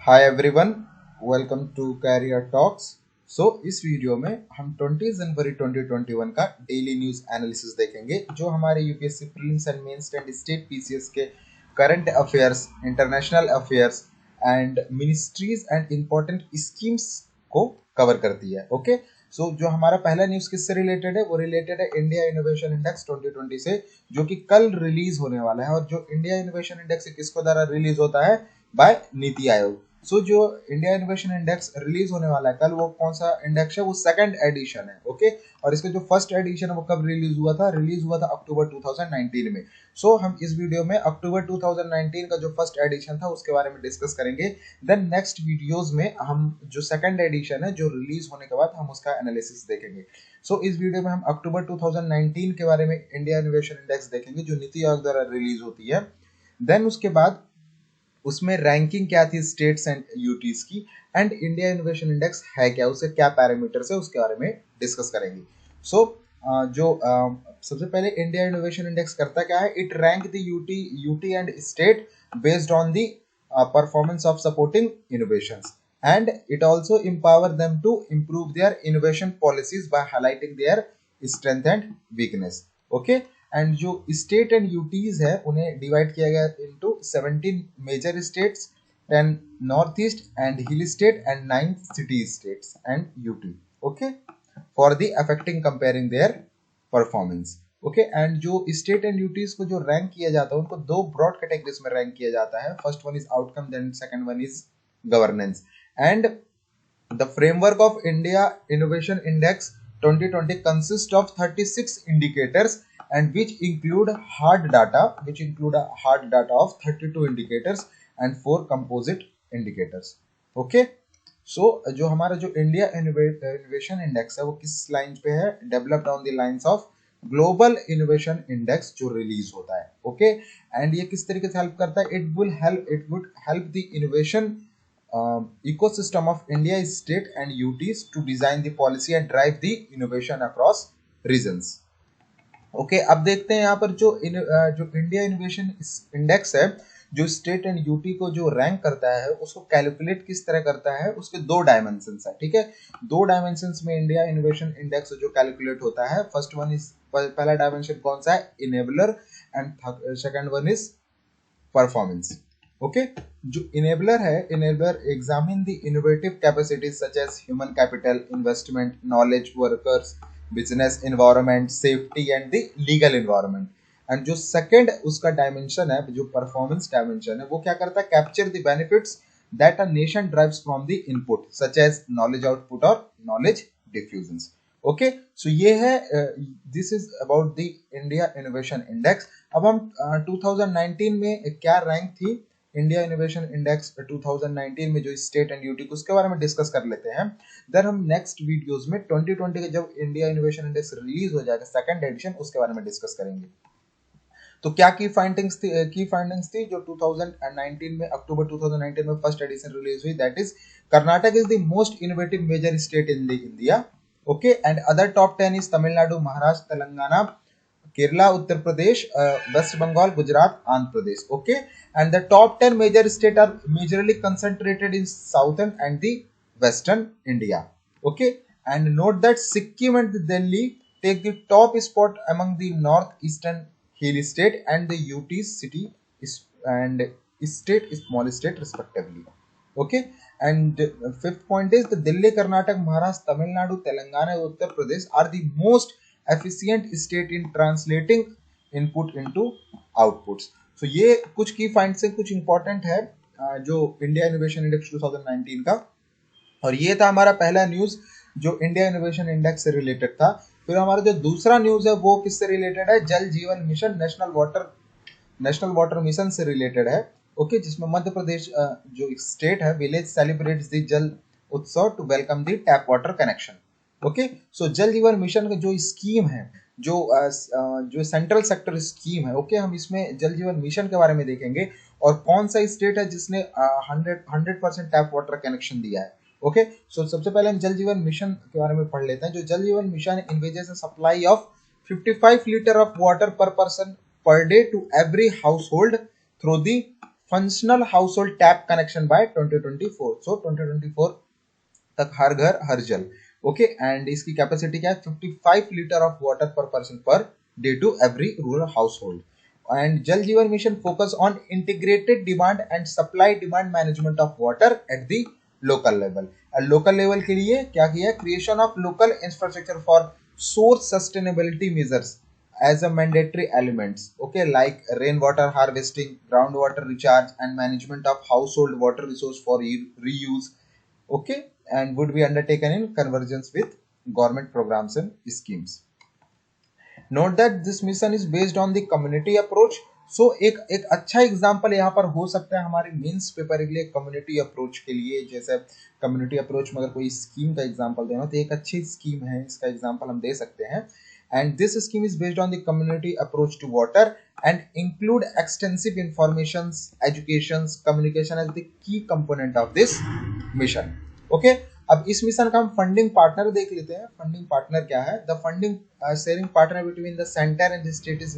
Hi everyone, welcome to career talks. इस video में हम 20 जनवरी 2021 का डेली न्यूज़ एनालिसिस देखेंगे, जो हमारे UPSC prelims and mains and state PCS के current affairs, international affairs and ministries and important schemes को कवर करती है। ओके, जो हमारा पहला न्यूज़ किससे रिलेटेड है, वो रिलेटेड है इंडिया इनोवेशन इंडेक्स 2020 से, जो कि कल रिलीज होने वाला है। और जो इंडिया इनोवेशन इंडेक्स किसको द्वारा रिलीज होता है? बाय नीति आयोग। जो इंडिया इनोवेशन इंडेक्स रिलीज होने वाला है कल, वो कौन सा इंडेक्स है? वो सेकंड एडिशन है। ओके, और इसका जो फर्स्ट एडिशन है वो कब रिलीज हुआ था? रिलीज हुआ था अक्टूबर 2019 में। हम इस वीडियो में अक्टूबर 2019 का जो फर्स्ट एडिशन था उसके बारे में डिस्कस करेंगे। देन नेक्स्ट वीडियोस में हम जो सेकंड एडिशन है जो रिलीज होने के बाद हम उसका एनालिसिस देखेंगे। इस वीडियो में हम अक्टूबर 2019 के बारे में इंडिया इनोवेशन इंडेक्स देखेंगे, जो नीति आयोग द्वारा रिलीज होती है। देन उसके बाद उसमें रैंकिंग क्या थी स्टेट्स एंड यूटीज की, एंड इंडिया इनोवेशन इंडेक्स है क्या, उससे क्या पैरामीटर्स है, उसके बारे में डिस्कस करेंगे। सबसे पहले इंडिया इनोवेशन इंडेक्स करता क्या है? It rank the UT and state based on the performance of supporting innovations, and it also empower them to improve their innovation policies by highlighting their strength and weakness. Okay, and जो state and UTs है उन्हें divide किया गया into 17 major states, 10 north east and hill state and 9 city states and UT. Okay, for the affecting comparing their performance. Okay, and जो state and UTs को जो rank किया जाता है उनको दो ब्रॉड कैटेगरीज में रैंक किया जाता है। First one is outcome, then second one is governance. And the framework of India Innovation Index 2020 consists of 36 indicators, and which include hard data of 32 indicators and 4 composite indicators. Okay, जो हमारा जो India innovation index है वो किस line पे है? Developed on the lines of global innovation index जो release होता है। ओके, एंड ये किस तरीके से हेल्प करता है? It would help the innovation ecosystem of India state and UTs to design the policy and drive the innovation across regions. Okay, अब देखते हैं यहाँ पर जो इंडिया इनोवेशन इंडेक्स है, जो स्टेट एंड यूटी को जो रैंक करता है उसको कैलकुलेट किस तरह करता है। उसके दो डायमेंशंस है। ठीक है, दो डायमेंशंस में इंडिया इनोवेशन इंडेक्स जो कैलकुलेट होता है, फर्स्ट वन इज, पहला डायमेंशन कौन सा है? Enabler, and second one is performance. Okay, जो इनेबलर है, enabler examine the innovative capacities such as human capital, investment, knowledge workers, business environment, safety and the legal environment. And जो second उसका dimension है, जो performance dimension है, वो क्या करता है? Capture the benefits that a nation drives from the input such as knowledge output और नॉलेज डिफ्यूजन। ओके, ये है, this is about the India innovation index. अब हम 2019 में क्या रैंक थी इंडिया इनोवेशन इंडेक्स 2019 में जो स्टेट एंड यूटी, उसके बारे में डिस्कस कर लेते हैं। देन हम नेक्स्ट वीडियोस में 2020 के जब इंडिया इनोवेशन इंडेक्स रिलीज हो जाएगा सेकंड एडिशन, उसके बारे में डिस्कस करेंगे। तो क्या की फाइंडिंग्स थी जो 2019 में, अक्टूबर 2019 में फर्स्ट एडिशन रिलीज हुई? That is Karnataka is the most innovative major state in the India. Okay, and other top 10 is Tamil Nadu, Maharashtra, Telangana, Kerala, Uttar Pradesh, West Bengal, Gujarat, Andhra Pradesh. Okay, and the top 10 major states are majorly concentrated in southern and the western India. Okay, and note that Sikkim and Delhi take the top spot among the northeastern hill state and the UT city and state small state respectively. Okay, and fifth point is the Delhi, Karnataka, Maharashtra, Tamil Nadu, Telangana, Uttar Pradesh are the most efficient state in translating input into outputs. ये कुछ की finds से कुछ important है जो India innovation index 2019 का। और ये था हमारा पहला न्यूज जो इंडिया इनोवेशन इंडेक्स से रिलेटेड था। फिर हमारा जो दूसरा न्यूज है वो किससे रिलेटेड है? जल Jeevan mission, national water mission से रिलेटेड है। ओके, जिसमें मध्य प्रदेश जो स्टेट है, village celebrates the Jal Utsav to welcome the tap water connection. Okay, Jal Jeevan mission का जो स्कीम है, जो सेंट्रल सेक्टर स्कीम है, ओके, हम इसमें जल जीवन मिशन के बारे में देखेंगे और कौन सा स्टेट है जिसने 100% टैप वाटर कनेक्शन दिया है। ओके, सबसे पहले हम जल जीवन मिशन के बारे में पढ़ लेते हैं। जो Jal Jeevan mission envisages a supply of 55 litre of water per person per day to every household through the functional household tap connection by 2024। So 2024 तक हर घर हर जल। ओके, एंड इसकी कैपेसिटी क्या है, 55 litre of water per person per day to every rural household. And Jal Jeevan mission focus on integrated demand and supply demand management of water at the local level. Local level के लिए क्या किया, creation of local infrastructure for source sustainability measures as a mandatory elements, okay, like rainwater harvesting, groundwater recharge and management of household water resource for reuse, okay, and would be undertaken in convergence with government programs and schemes. Note that this mission is based on the community approach. So एक अच्छा example यहाँ पर हो सकता है हमारे mains paper के लिए कम्युनिटी अप्रोच के लिए। जैसे कम्युनिटी अप्रोच में अगर कोई स्कीम का एग्जांपल देना तो एक अच्छी स्कीम है, इसका एग्जांपल हम दे सकते हैं। And this scheme is based on the community approach to water and include extensive informations, educations, communication as the key component of this mission. Okay, अब इस मिशन का हम फंडिंग पार्टनर देख लेते हैं। फंडिंग पार्टनर क्या है, the funding sharing partner between the centre and the state is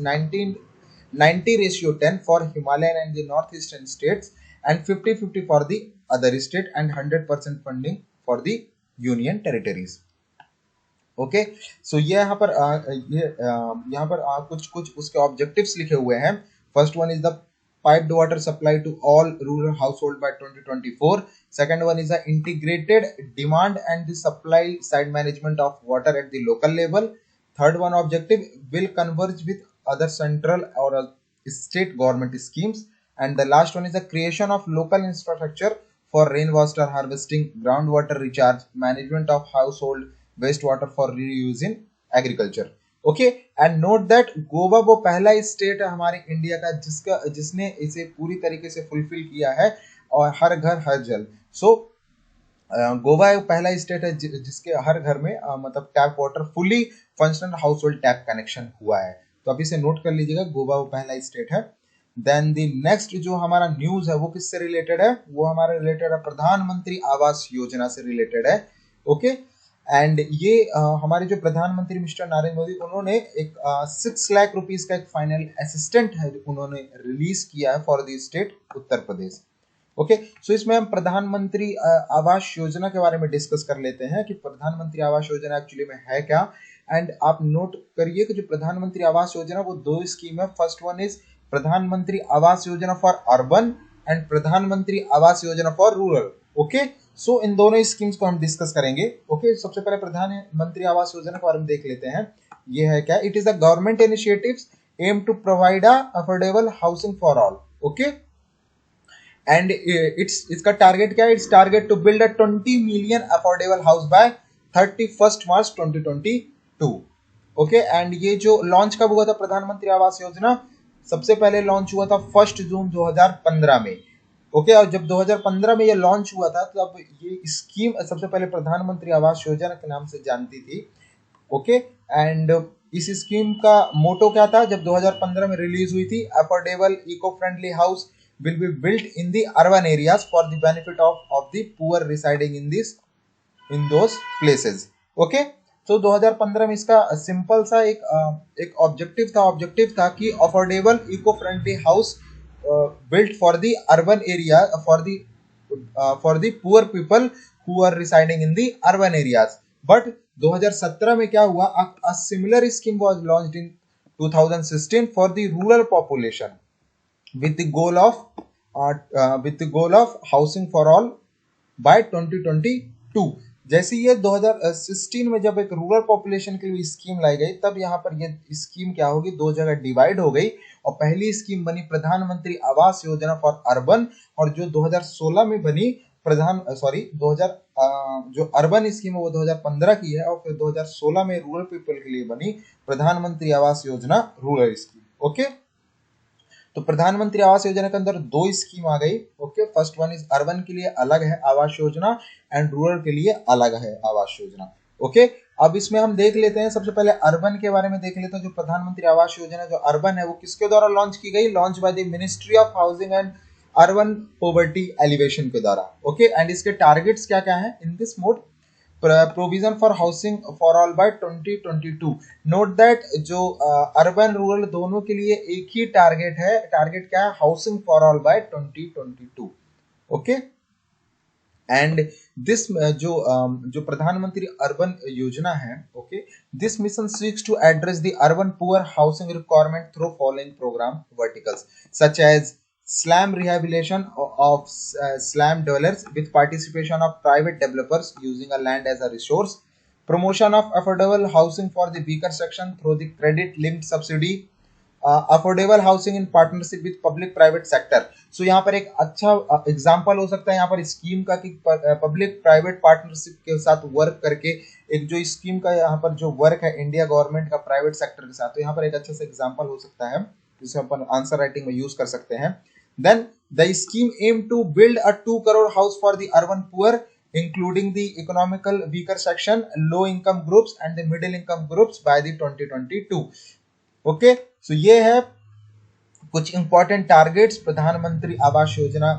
90:10 for Himalayan and the north eastern states and 50-50 for the other state and 100% funding for the union territories. Okay, so ये यहाँ पर कुछ उसके objectives लिखे हुए हैं। First one is the piped water supply to all rural household by 2024। Second one is the integrated demand and the supply side management of water at the local level. Third one objective will converge with other central और state government schemes and the last one is the creation of local infrastructure for rain water harvesting, ground water recharge, management of household waste water for reuse in agriculture. Okay, and note that Goa वो पहला state है हमारे India का जिसने इसे पूरी तरीके से फुलफिल किया है और हर घर हर जल। सो गोवा एक पहला स्टेट है जिसके हर घर में मतलब tap water fully functional household tap connection हुआ है। तो अभी से नोट कर लीजिएगा, गोवा वो पहला स्टेट है। देन द नेक्स्ट जो हमारा न्यूज है वो किससे रिलेटेड है, वो हमारे रिलेटेड है प्रधानमंत्री आवास योजना से रिलेटेड है। ओके, एंड ये हमारे जो प्रधानमंत्री मिस्टर नरेंद्र मोदी उन्होंने एक 6 लाख रुपीस का एक फाइनल असिस्टेंट है उन्होंने रिलीज किया है for the state Uttar Pradesh. Okay, so इसमें हम प्रधानमंत्री आवास योजना के बारे में डिस्कस कर लेते हैं कि प्रधानमंत्री आवास योजना एक्चुअली में है क्या। एंड आप नोट करिए कि जो प्रधानमंत्री आवास योजना वो दो स्कीम है। फर्स्ट वन इज प्रधानमंत्री आवास योजना फॉर अर्बन एंड प्रधानमंत्री आवास योजना फॉर रूरल। ओके, सो इन दोनों स्कीम्स को हम डिस्कस करेंगे। ओके, सबसे पहले प्रधानमंत्री आवास योजना के बारे में देख लेते हैं। ये है क्या, it is a government initiatives aim to provide a affordable housing for all. Okay, and इसका टारगेट क्या है, it's target to build a 20 million affordable house by 31 March 2022। Okay, and ये जो लॉन्च कब हुआ था प्रधानमंत्री आवास योजना, सबसे पहले लॉन्च हुआ था 1 जून 2015 में। ओके, और जब 2015 में ये लॉन्च हुआ था तब ये स्कीम सबसे पहले प्रधानमंत्री आवास योजना के नाम से जानती थी। ओके, एंड इस स्कीम का मोटो क्या था जब 2015 में रिलीज हुई थी, affordable eco friendly house will be built in the urban areas for the benefit of the poor residing in those places. Okay, तो 2015 में इसका सिंपल सा एक ऑब्जेक्टिव था कि affordable eco friendly house built for the urban area for the poor people who are residing in the urban areas. But 2017 में क्या हुआ, a similar scheme was launched in 2016 for the rural population with the goal of housing for all by 2022। जैसे ये 2016 में जब एक rural population के लिए स्कीम लाई गई तब यहाँ पर ये स्कीम क्या होगी, दो जगह डिवाइड हो गई और पहली स्कीम बनी प्रधानमंत्री आवास योजना फॉर अर्बन, और जो 2016 में बनी जो अर्बन स्कीम है वो 2015 की है, और फिर 2016 में रूरल पीपल के लिए बनी प्रधानमंत्री आवास योजना रूरल स्कीम। ओके, तो प्रधानमंत्री आवास योजना के अंदर दो स्कीम आ गई। Okay, first one is urban के लिए अलग है आवास योजना एंड रूरल के लिए अलग है आवास योजना। ओके, अब इसमें हम देख लेते हैं, सबसे पहले अर्बन के बारे में देख लेते हैं। जो प्रधानमंत्री आवास योजना जो अर्बन है वो किसके द्वारा लॉन्च की गई, launch by the ministry of housing and urban poverty elevation के द्वारा। ओके, एंड इसके टारगेट्स क्या क्या है in this mode, provision for housing for all by 2022। Note that जो अर्बन रूरल दोनों के लिए एक ही टारगेट है। टारगेट क्या है? Housing for all by 2022। Okay, and this जो प्रधानमंत्री अर्बन योजना है, okay, this mission seeks to address the urban poor housing requirement through following program verticals such as slum rehabilitation of slum dwellers with participation of private developers using a land as a resource, promotion of affordable housing for the weaker section through the credit linked subsidy, affordable housing in partnership with public private sector. So यहाँ पर एक अच्छा example हो सकता है यहाँ पर scheme का कि पब्लिक प्राइवेट पार्टनरशिप के साथ वर्क करके एक जो स्कीम का यहाँ पर जो वर्क है इंडिया गवर्नमेंट का प्राइवेट सेक्टर के साथ, तो यहाँ पर एक अच्छा सा एग्जांपल हो सकता है जिसे अपन आंसर राइटिंग में यूज कर सकते हैं। Then the scheme aim to build a 2 crore house for the urban poor including the economical weaker section, low income groups and the middle income groups by the 2022। Okay, so ये है कुछ important targets प्रधानमंत्री आवास योजना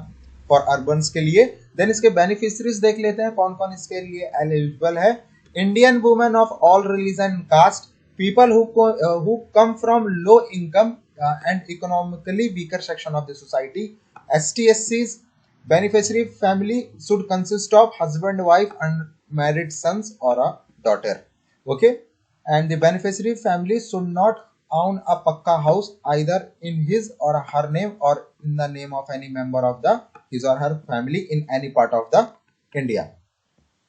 for अर्बन्स के लिए। Then इसके beneficiaries देख लेते हैं कौन कौन इसके लिए एलिजिबल है। Indian women of all religion caste, people who come from low income and economically weaker section of the society, ST/SCs, beneficiary family should consist of husband, wife, unmarried sons or a daughter. Okay, and the beneficiary family should not own a pakka house either in his or her name or in the name of any member of the his or her family in any part of the India.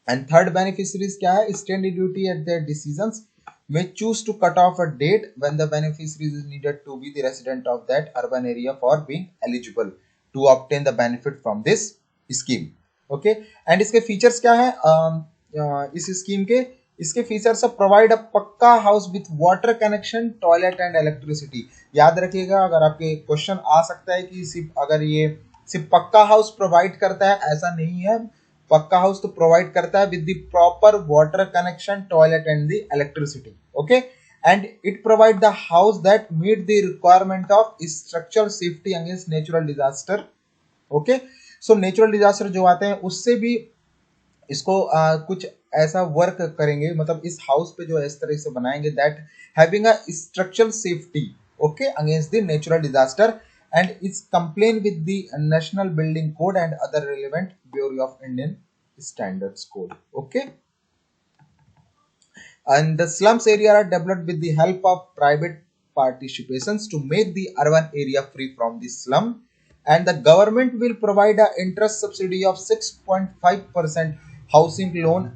And third beneficiaries क्या है? Stand duty at their decisions may choose to cut off a date when the beneficiary is needed to be the resident of that urban area for being eligible to obtain the benefit from this scheme. Okay, and इसके features क्या है इस scheme के? इसके features provide a पक्का house with water connection, toilet and electricity. याद रखिएगा, अगर आपके क्वेश्चन आ सकता है कि सिर्फ पक्का हाउस प्रोवाइड करता है, ऐसा नहीं है। पक्का हाउस तो प्रोवाइड करता है with the proper water connection, toilet and the electricity. Okay, and it provide the house that meet the requirement of structural safety against natural disaster। okay, so natural disaster जो आते हैं उससे भी इसको कुछ ऐसा वर्क करेंगे, मतलब इस हाउस पे जो इस तरह से बनाएंगे that having a structural safety okay against the natural disaster and it's complain with the national building code and other relevant bureau of Indian standards code. Okay, and the slums area are developed with the help of private participations to make the urban area free from the slum, and the government will provide a interest subsidy of 6.5% housing loan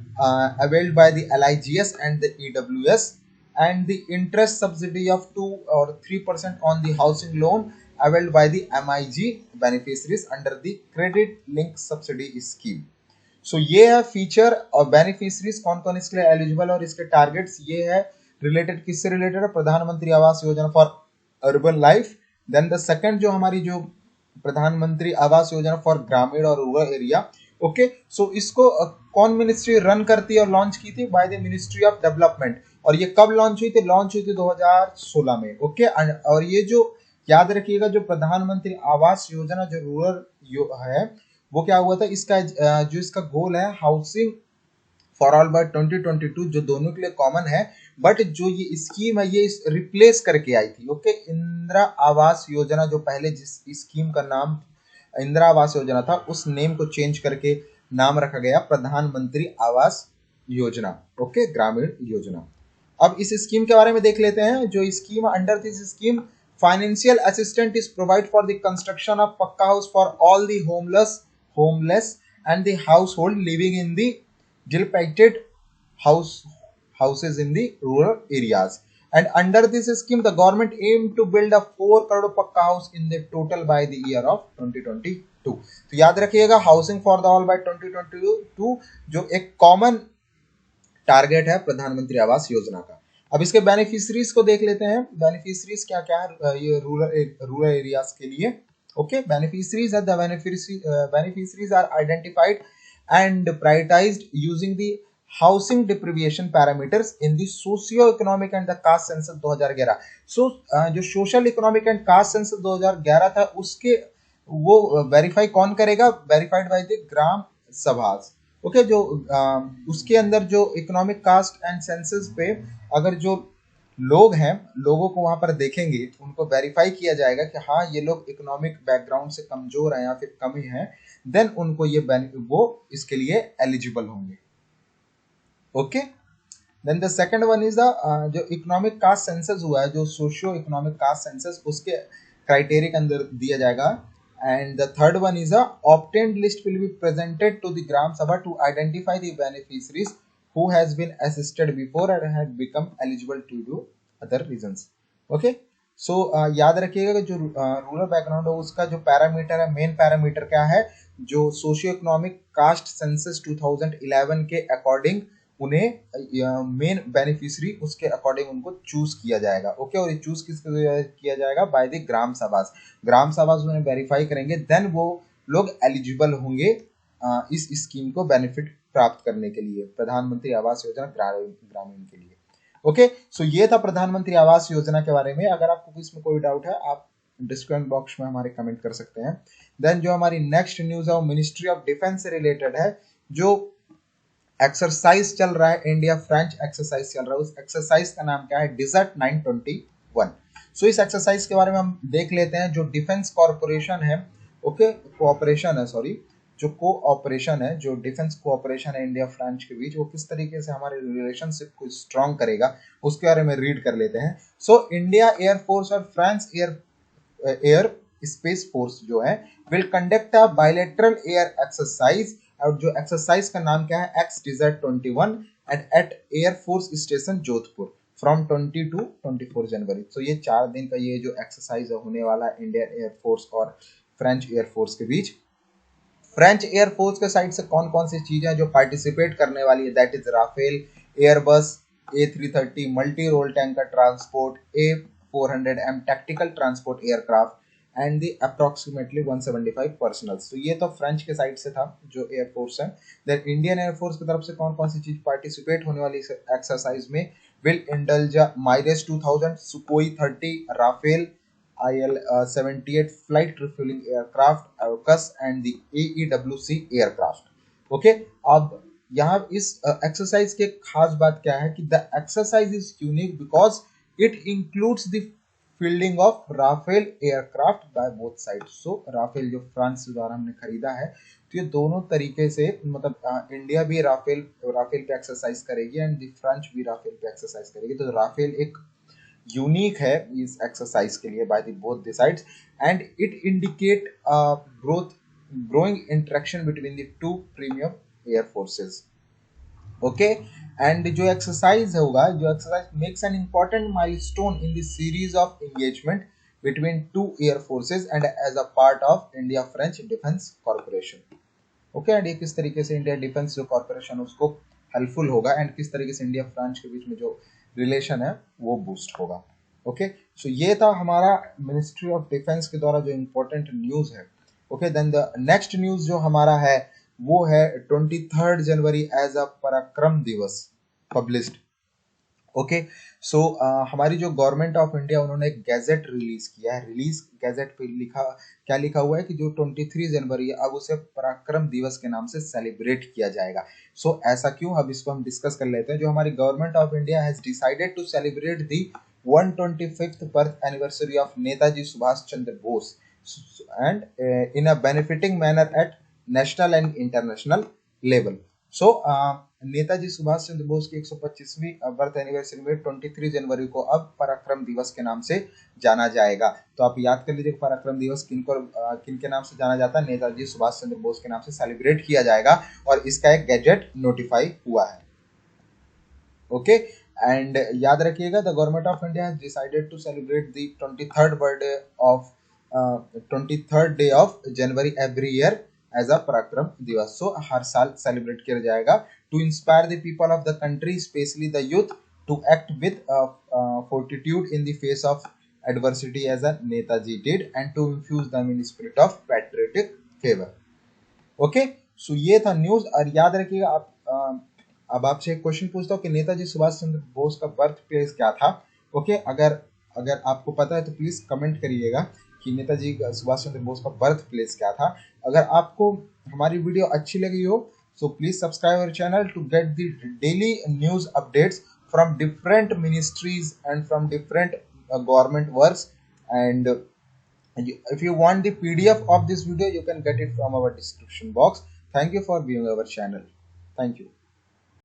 availed by the LIGS and the EWS, and the interest subsidy of 2 or 3% on the housing loan availed by the MIG beneficiaries under the credit link subsidy scheme। सो ये है feature और beneficiaries कौन कौन इसके लिए eligible और इसके targets ये है। रिलेटेड किससे रिलेटेड है? प्रधानमंत्री आवास योजना for urban life. Then the second जो हमारी जो प्रधानमंत्री आवास योजना फॉर ग्रामीण और रूरल एरिया। ओके, सो इसको कौन मिनिस्ट्री रन करती है और लॉन्च की थी? Bye the ministry of development. और ये कब लॉन्च हुई थी? लॉन्च हुई थी 2016 में। ओके, और ये जो याद रखिएगा जो प्रधानमंत्री आवास योजना जो रूरल है वो क्या हुआ था? इसका जो इसका गोल है हाउसिंग फॉर ऑल बाय 2022 जो दोनों के लिए कॉमन है, बट जो ये स्कीम है ये रिप्लेस करके आई थी। ओके, इंदिरा आवास योजना जो पहले जिस स्कीम का नाम इंदिरा आवास योजना था उस नेम को चेंज करके नाम रखा गया प्रधानमंत्री आवास योजना। ओके, ग्रामीण योजना। अब इस स्कीम के बारे में देख लेते हैं। जो scheme under this scheme financial assistant is provide for the construction of pucca house for all the homeless and the household living in the dilapidated houses in the rural areas, and under this scheme the government aim to build a 4 crore pakka house in the total by the year of 2022। तो याद रखिएगा housing for the all by 2022 जो एक common target है प्रधानमंत्री आवास योजना का। अब इसके बेनिफिशरीज को देख लेते हैं। बेनिफिशरीज क्या क्या है ये रूरल एरियाज के लिए। Okay, beneficiaries are identified and prioritized using the housing deprivation parameters in the socio-economic and the caste census 2011। So जो social economic and caste census 2011 था उसके वो वेरीफाई कौन करेगा? वेरीफाइड बाय द ग्राम सभा। ओके, जो उसके अंदर जो इकोनॉमिक कास्ट एंड सेंसस पे अगर जो लोग हैं, लोगों को वहां पर देखेंगे, उनको वेरीफाई किया जाएगा कि हाँ ये लोग इकोनॉमिक बैकग्राउंड से कमजोर हैं या फिर कमी है, देन उनको ये वो इसके लिए एलिजिबल होंगे। Okay, then the second one is the जो इकोनॉमिक कास्ट सेंसस हुआ है, जो सोशियो इकोनॉमिक कास्ट सेंसस, उसके क्राइटेरिया के अंदर दिया जाएगा। And the third one is a obtained list will be presented to the gram sabha to identify the beneficiaries who has been assisted before and had become eligible to do other reasons. Okay, so याद रखिएगा कि जो rural background है उसका जो parameter है, main parameter क्या है, जो सोशियो इकोनॉमिक कास्ट सेंसस 2011 के अकॉर्डिंग उन्हें मेन बेनिफिशियरी उसके अकॉर्डिंग उनको चूज किया जाएगा। ओके, और ये चूज किसके किया जाएगा, बाय द ग्राम सभास। ग्राम सभास उन्हें वेरीफाई करेंगे, देन वो लोग एलिजिबल होंगे इस स्कीम को बेनिफिट प्राप्त करने के लिए, प्रधानमंत्री आवास योजना ग्रामीण के लिए। ओके, सो ये था प्रधानमंत्री आवास योजना के बारे में। अगर आपको इसमें कोई डाउट है आप डिस्क्रिप्शन बॉक्स में हमारे कमेंट कर सकते हैं। देन जो हमारी नेक्स्ट न्यूज है वो मिनिस्ट्री ऑफ डिफेंस से रिलेटेड है। जो एक्सरसाइज चल रहा है, इंडिया फ्रेंच एक्सरसाइज चल रहा है, उस एक्सरसाइज का नाम क्या है, डिजर्ट 921। सो इस एक्सरसाइज के बारे में हम देख लेते हैं। जो डिफेंस कॉर्पोरेशन है, ओके, कोऑपरेशन है, सॉरी, जो कोऑपरेशन है, जो डिफेंस कोऑपरेशन है इंडिया फ्रांस के बीच, वो किस तरीके से हमारे रिलेशनशिप को स्ट्रॉन्ग करेगा उसके बारे में रीड कर लेते हैं। सो इंडिया एयरफोर्स और फ्रांस एयर स्पेस फोर्स जो है will conduct a bilateral air exercise, और जो एक्सरसाइज का नाम क्या है, X desert 21 at air force station Jodhpur from 20 to 24 January. तो ये 4 दिन का ये जो एक्सरसाइज होने वाला है इंडियन एयरफोर्स और फ्रेंच एयरफोर्स के बीच। फ्रेंच एयरफोर्स के साइड से कौन कौन सी चीजें जो पार्टिसिपेट करने वाली है, that is Rafale, Airbus A330 multi role tanker transport, A400M tactical transport aircraft and the approximately 175 personnels. तो ये तो फ्रेंच के साइड से था जो एयरफोर्स है। देन इंडियन एयरफोर्स की तरफ से कौन कौन सी चीज पार्टिसिपेट होने वाली एक्सरसाइज में, will indulge Mirage 2000, Sukhoi 30, Rafale IL-78 flight refueling aircraft, AWACS and the AEWC aircraft. Okay, अब यहाँ इस एक्सरसाइज की खास बात क्या है कि the exercise is unique because it includes the fielding of Rafale aircraft by both side. So Rafale जो फ्रांस द्वारा हमने खरीदा है, तो ये दोनों तरीके से, मतलब इंडिया भी राफेल पे एक्सरसाइज करेगी एंड द फ्रांस भी राफेल पे एक्सरसाइज करेगी। तो राफेल एक यूनिक है इस एक्सरसाइज के लिए by the both the sides and it indicate growing interaction between the two premium air forces. Okay, and जो एक्सरसाइज होगा, जो exercise makes an important milestone in the series of engagement between two air forces and as a part of India French defence corporation. Okay, and ये किस तरीके से India defence जो corporation उसको helpful होगा एंड किस तरीके से इंडिया फ्रांस के बीच में जो रिलेशन है वो बूस्ट होगा। ओके, सो ये था हमारा मिनिस्ट्री ऑफ डिफेंस के द्वारा जो इंपॉर्टेंट न्यूज है। Okay, then the next news जो हमारा है वो है 23 जनवरी एज अ पराक्रम दिवस पब्लिश्ड। ओके, सो हमारी जो गवर्नमेंट ऑफ इंडिया, उन्होंने एक गैजेट रिलीज किया है। रिलीज गैजेट पे क्या लिखा हुआ है कि जो 23 जनवरी है अब उसे पराक्रम दिवस के नाम से सेलिब्रेट किया जाएगा। सो ऐसा क्यों, अब इसको हम डिस्कस कर लेते हैं। जो हमारी government of India has decided to celebrate the 125th birth anniversary of Netaji Subhash Chandra Bose and in a benefiting manner at national and international level. So Netaji Subhash Chandra Bose की 125वीं बर्थ एनिवर्सरी में 23 जनवरी को अब पराक्रम दिवस के नाम से जाना जाएगा। तो आप याद कर लीजिए पराक्रम दिवस किन के नाम से जाना जाता है, नेताजी सुभाष चंद्र बोस के नाम से सेलिब्रेट किया जाएगा और इसका एक गैजेट नोटिफाई हुआ है। ओके, एंड याद रखिएगा the government of India has decided to celebrate the 23rd day of January every year as a Parakram Diwas. So हर साल सेलिब्रेट किया जाएगा to inspire the people of the country, specially the youth, to act with fortitude in the face of adversity as a Netaji did and to infuse them in the spirit of patriotic fervor. Okay, so ये था news. और याद रखिएगा आप अब आपसे एक question पूछता हूँ कि नेताजी सुभाष चंद्र बोस का बर्थ प्लेस क्या था। ओके, अगर आपको पता है तो प्लीज कमेंट करिएगा कि नेताजी सुभाष चंद्र बोस का बर्थ प्लेस क्या था। अगर आपको हमारी वीडियो अच्छी लगी हो So please subscribe our channel to get the daily news updates from different ministries and from different government works. And if you want the PDF of this video, you can get it from our description box. Thank you for viewing our channel. Thank you.